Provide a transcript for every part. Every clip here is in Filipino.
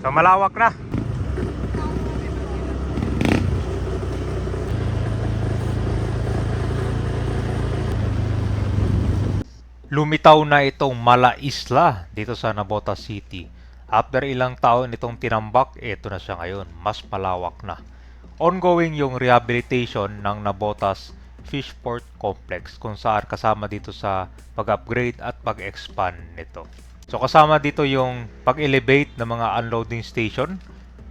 So malawak na. Lumitaw na itong Mala Isla dito sa Navotas City. After ilang taon itong tinambak, ito na siya ngayon. Mas malawak na. Ongoing yung rehabilitation ng Navotas Fishport Complex kung saan kasama dito sa pag-upgrade at pag-expand nito. So kasama dito yung pag-elevate ng mga unloading station,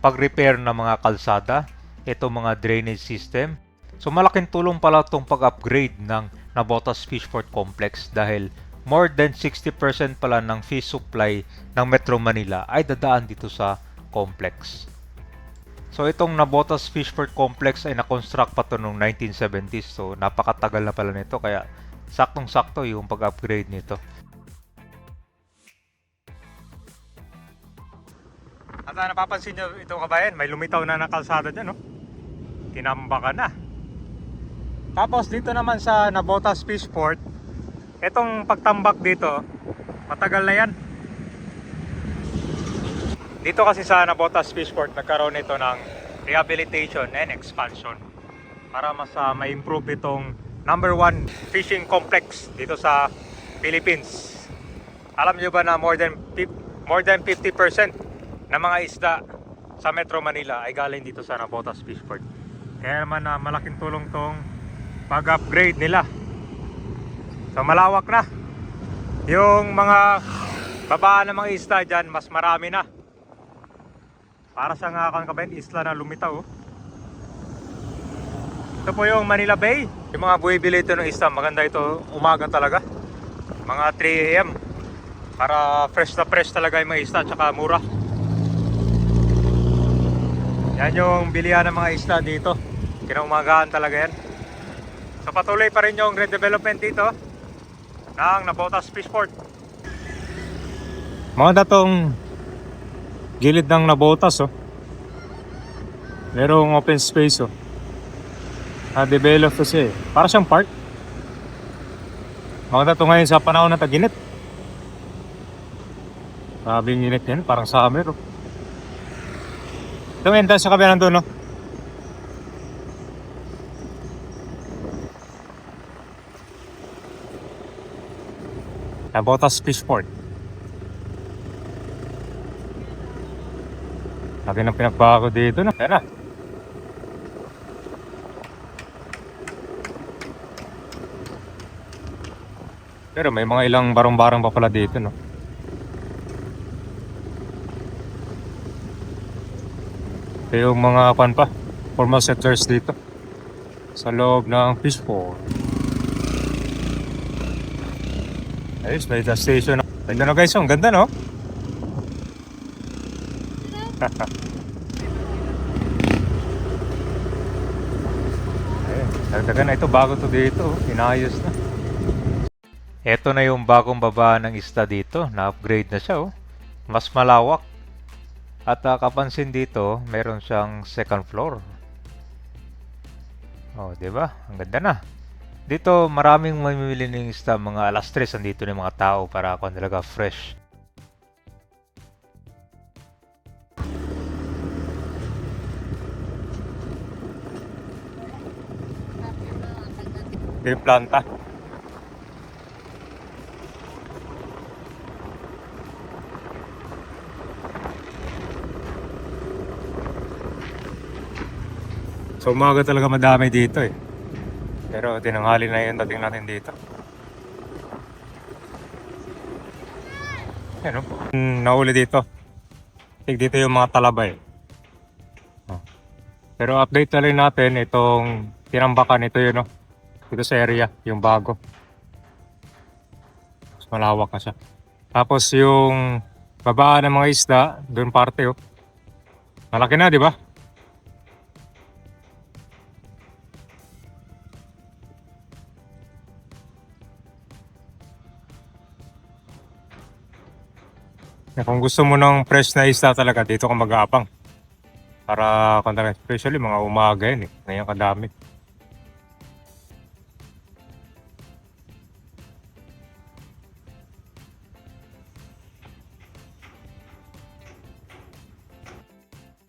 pag-repair ng mga kalsada, ito mga drainage system. So malaking tulong pala itong pag-upgrade ng Navotas Fishport Complex dahil more than 60% pala ng fish supply ng Metro Manila ay dadaan dito sa complex. So itong Navotas Fishport Complex ay na-construct pa to noong 1970s. So napakatagal na pala nito kaya saktong-sakto yung pag-upgrade nito. At napapansin nyo ito kabayan, may lumitaw na kalsada dyan, no? Tinambakan na. Tapos dito naman sa Navotas Fishport, itong pagtambak dito, matagal na yan. Dito kasi sa Navotas Fishport, nagkaroon ito ng rehabilitation and expansion para mas ma-improve itong number 1 fishing complex dito sa Philippines. Alam nyo ba na more than 50% ng mga isda sa Metro Manila ay galing dito sa Navotas Fishport. Kaya naman malaking tulong tong pag-upgrade nila. So malawak na. Yung mga babaan ng mga isda dyan, mas marami na. Para sa nga kabayan, isla na lumitaw. Ito po yung Manila Bay. Yung mga buwibili ito ng isda, maganda ito umaga talaga. Mga 3 AM. Para fresh na fresh talaga yung mga isda, tsaka mura. Yan yung bilihan ng mga isda dito. Kinaumagahan talaga yan. So patuloy pa rin yung redevelopment dito ng Navotas Fishport. Mga datong gilid ng Navotas, oh. Merong open space, oh. Na-develop kasi. Para siyang park. Mga dato ngayon sa panahon ng tag-init. Sabing init yan, parang summer, oh. Ito entrance sa kabilang doon, no? Navotas Fishport. Lagi ng pinagbago dito, no? Ayan na. Pero may mga ilang barong-barong pa pala dito, no? Ito yung mga pa formal settlers dito sa loob ng Fishport. Ayos, may gas station. Ganda na guys, ang ganda, no? Ayun, dagdagan na ito, bago to dito, inayos na. Ito na yung bagong baba ng isda dito, na-upgrade na siya, oh. Mas malawak. At kapansin dito, meron siyang second floor. Oh, 'di ba? Ang ganda na. Dito maraming mamimili ng isda, mga alas 3 andito na yung mga tao para kung talaga fresh. Ito yung planta. So umaga talaga madami dito eh. Pero tinanghali na yun dating natin dito. Ano po? Nahuli dito. Dito yung mga talabay. Pero update na rin natin itong tinambakan ito yun, no? Dito sa area, yung bago. Mas malawak na siya. Tapos yung babaan ng mga isda, doon parte, oh. Malaki na, di ba? Kung gusto mo ng fresh na isda talaga, dito ka mag-aapang. Para especially mga umaga yan eh. Ngayon kadami.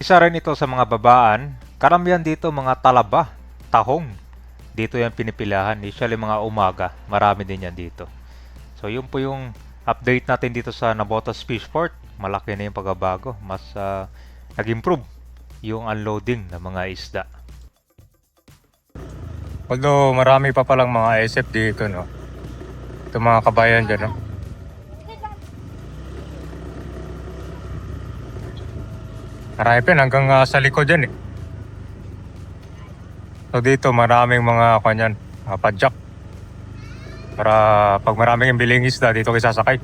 Isa rin ito sa mga babaan. Karamihan dito mga talaba, tahong. Dito yan pinipilahan. Usually mga umaga. Marami din yan dito. So yun po yung update natin dito sa Navotas Fishport. Malaki na yung pagbabago. Mas nag-improve yung unloading ng mga isda. Although marami pa palang mga SF dito, no? Ito mga kabayan dyan, no? Marami pa yan, hanggang sa likod yan, eh. So dito maraming mga kanyan, padjak. Para pag maraming yung biling isda, dito kayo sasakay.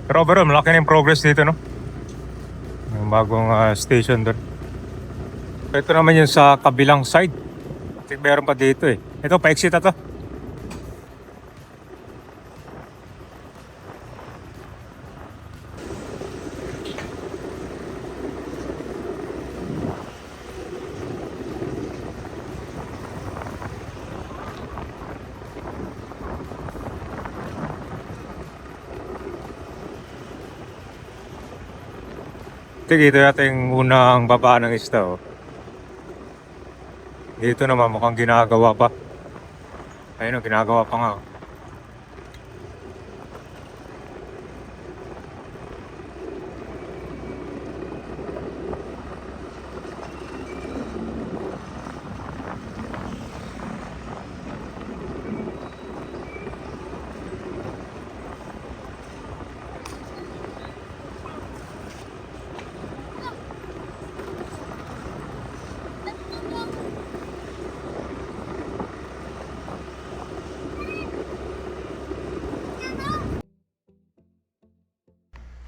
Pero overall, malaki na yung progress dito, no? Yung bagong station doon. Ito naman yung sa kabilang side. I think meron pa dito, eh. Ito, pa-exit na to. Dito natin yung unang baba ng isda, oh. Dito naman mukhang ginagawa pa. Ayun, oh, ginagawa pa nga, oh.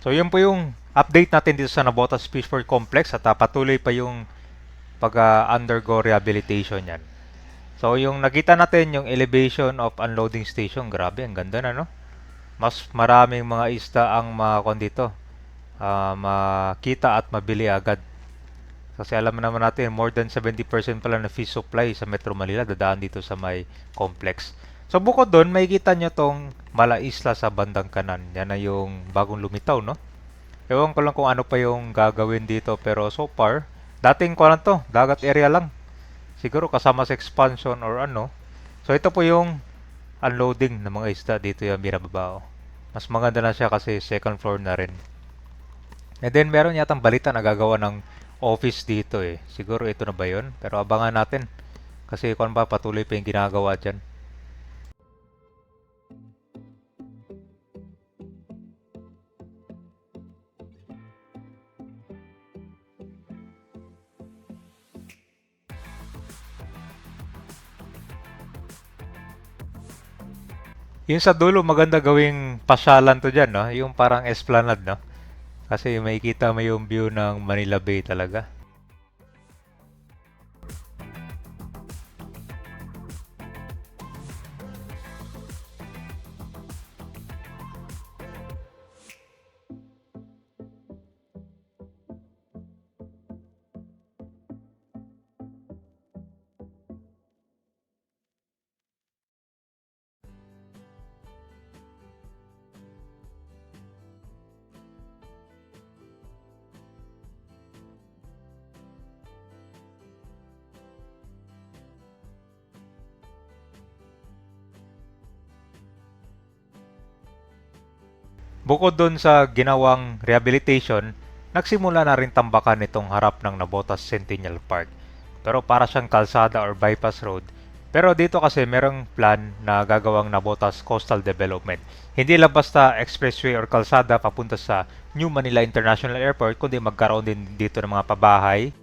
So yun po yung update natin dito sa Navotas Fishport Complex at patuloy pa yung pag-undergo rehabilitation yan. So yung nakita natin yung elevation of unloading station, grabe, ang ganda na, no? Mas maraming mga isda ang dito, makita at mabili agad. Kasi alam naman natin, more than 70% pala na fish supply sa Metro Manila dadaan dito sa may complex. So bukod doon, makikita nyo tong Mala Isla sa bandang kanan. Yan na yung bagong lumitaw, no? Ewan ko lang kung ano pa yung gagawin dito, pero so far, dating ko lang to, dagat area lang. Siguro kasama sa expansion or ano. So ito po yung unloading ng mga isda dito yung binababao. Mas maganda na siya kasi second floor na rin. And then meron yatang balita na gagawa ng office dito eh. Siguro ito na ba yun? Pero abangan natin. Kasi kung ba patuloy pa yung ginagawa dyan. Yung sa dulo, maganda gawing pasyalan to dyan, no? Yung parang esplanade, no? Kasi makikita mo yung view ng Manila Bay talaga. Bukod doon sa ginawang rehabilitation, nagsimula na rin tambakan itong harap ng Navotas Centennial Park. Pero para siyang kalsada or bypass road. Pero dito kasi merong plan na gagawang Navotas Coastal Development. Hindi lang basta expressway or kalsada papunta sa New Manila International Airport, kundi magkaroon din dito ng mga pabahay,